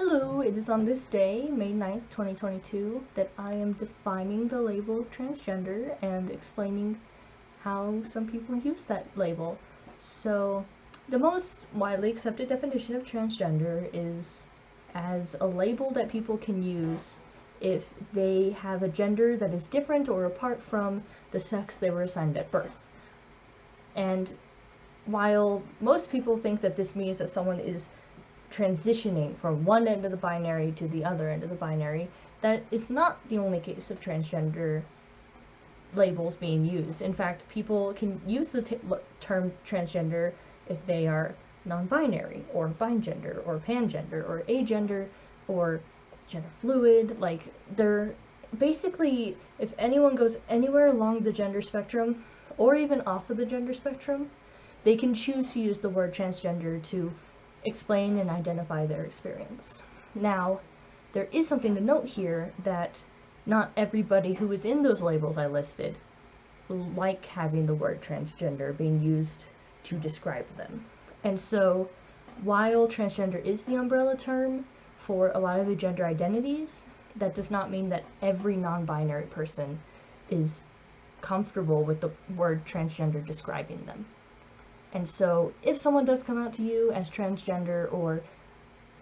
Hello, it is on this day, May 9th, 2022, that I am defining the label transgender and explaining how some people use that label. So, the most widely accepted definition of transgender is as a label that people can use if they have a gender that is different or apart from the sex they were assigned at birth. And while most people think that this means that someone is transitioning from one end of the binary to the other end of the binary, that is not the only case of transgender labels being used. In fact, people can use the term transgender if they are non-binary, or bigender, or pangender, or agender, or gender fluid. Like, they're basically, if anyone goes anywhere along the gender spectrum, or even off of the gender spectrum, they can choose to use the word transgender to explain and identify their experience. Now, there is something to note here that not everybody who is in those labels I listed like having the word transgender being used to describe them. And so, while transgender is the umbrella term for a lot of the gender identities, that does not mean that every non-binary person is comfortable with the word transgender describing them. And so, if someone does come out to you as transgender or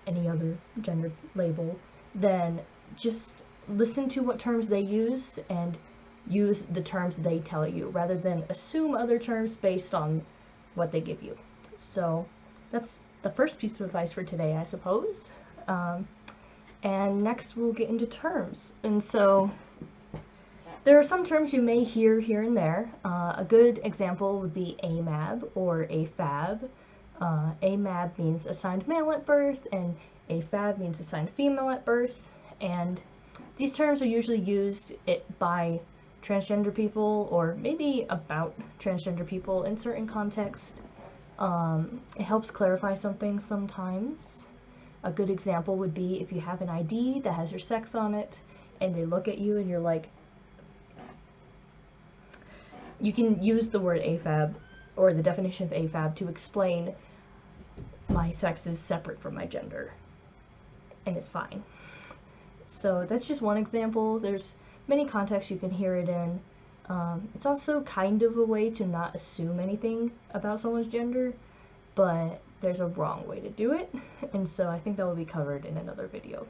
any other gender label, then just listen to what terms they use and use the terms they tell you, rather than assume other terms based on what they give you. So, that's the first piece of advice for today, I suppose. And next we'll get into terms. And so, there are some terms you may hear here and there. A good example would be AMAB or AFAB. AMAB means assigned male at birth, and AFAB means assigned female at birth. And these terms are usually used by transgender people, or maybe about transgender people in certain contexts. It helps clarify something sometimes. A good example would be if you have an ID that has your sex on it, and they look at you and you're like, you can use the word AFAB, or the definition of AFAB, to explain my sex is separate from my gender, and it's fine. So that's just one example. There's many contexts you can hear it in. It's also kind of a way to not assume anything about someone's gender, but there's a wrong way to do it, and so I think that will be covered in another video.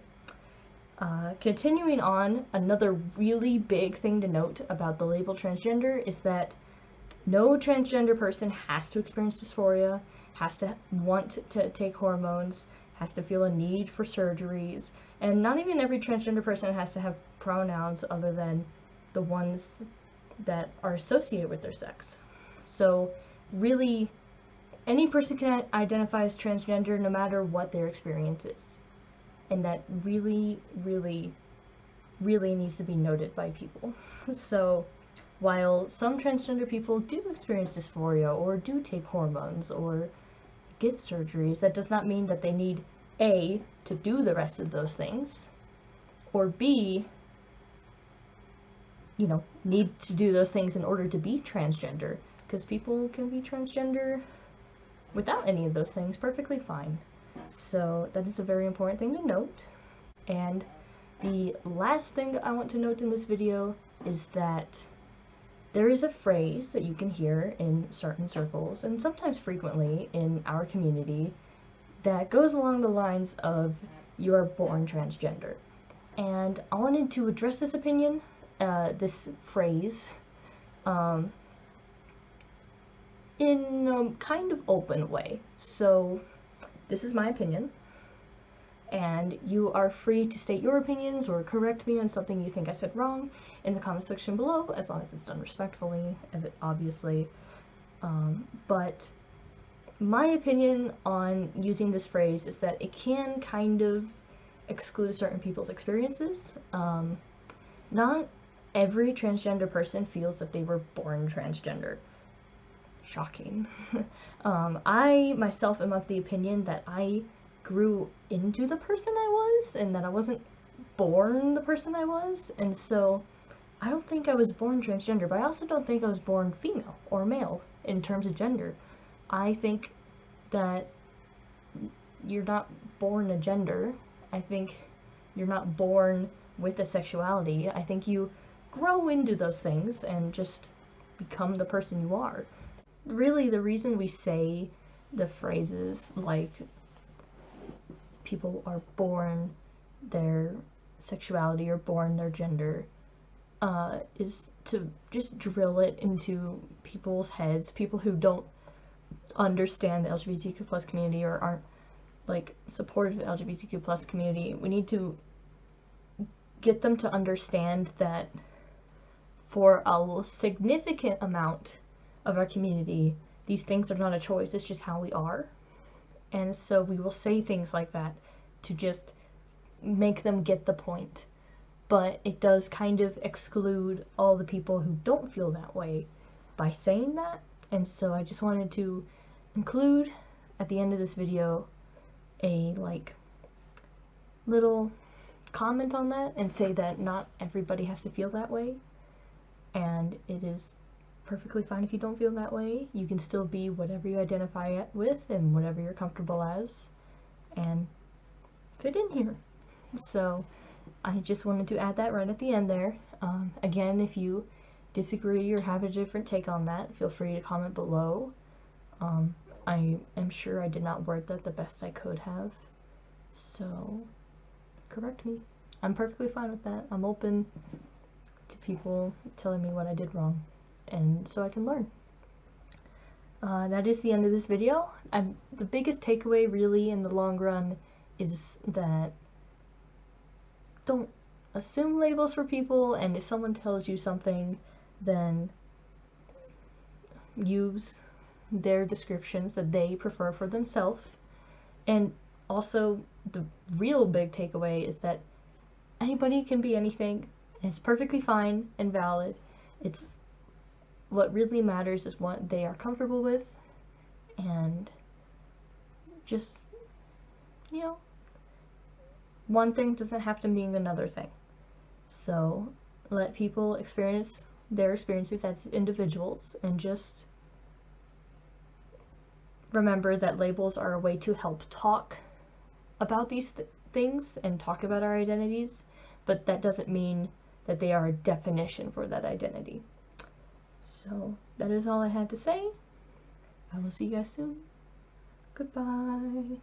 Continuing on, another really big thing to note about the label transgender is that no transgender person has to experience dysphoria, has to want to take hormones, has to feel a need for surgeries, and not even every transgender person has to have pronouns other than the ones that are associated with their sex. So really, any person can identify as transgender no matter what their experience is. And that really, really, really needs to be noted by people. So, while some transgender people do experience dysphoria, or do take hormones, or get surgeries, that does not mean that they need A, to do the rest of those things, or B, need to do those things in order to be transgender, because people can be transgender without any of those things perfectly fine. So that is a very important thing to note. And the last thing I want to note in this video is that there is a phrase that you can hear in certain circles, and sometimes frequently in our community, that goes along the lines of, "you are born transgender." And I wanted to address this opinion, this phrase, in a kind of open way. So, this is my opinion, and you are free to state your opinions or correct me on something you think I said wrong in the comment section below, as long as it's done respectfully, obviously. But my opinion on using this phrase is that it can kind of exclude certain people's experiences. Not every transgender person feels that they were born transgender. Shocking. I myself am of the opinion that I grew into the person I was, and that I wasn't born the person I was, and so I don't think I was born transgender, but I also don't think I was born female or male in terms of gender. I think that you're not born a gender, I think you're not born with a sexuality. I think you grow into those things and just become the person you are. Really, the reason we say the phrases like people are born their sexuality or born their gender is to just drill it into people's heads, people who don't understand the LGBTQ plus community or aren't like supportive of the LGBTQ plus community. We need to get them to understand that for a significant amount of our community, these things are not a choice, it's just how we are. And so we will say things like that to just make them get the point. But it does kind of exclude all the people who don't feel that way by saying that. And so I just wanted to include at the end of this video a like little comment on that and say that not everybody has to feel that way, and it is perfectly fine if you don't feel that way. You can still be whatever you identify with and whatever you're comfortable as and fit in here. So I just wanted to add that right at the end there. Again, if you disagree or have a different take on that, feel free to comment below. I am sure I did not word that the best I could have, so correct me. I'm perfectly fine with that. I'm open to people telling me what I did wrong, and so I can learn. That is the end of this video. The biggest takeaway really in the long run is that don't assume labels for people, and if someone tells you something, then use their descriptions that they prefer for themselves. And also, the real big takeaway is that anybody can be anything, and it's perfectly fine and valid. It's what really matters is what they are comfortable with, and just, you know, one thing doesn't have to mean another thing. So let people experience their experiences as individuals, and just remember that labels are a way to help talk about these things and talk about our identities, but that doesn't mean that they are a definition for that identity. So that is all I had to say. I will see you guys soon. Goodbye.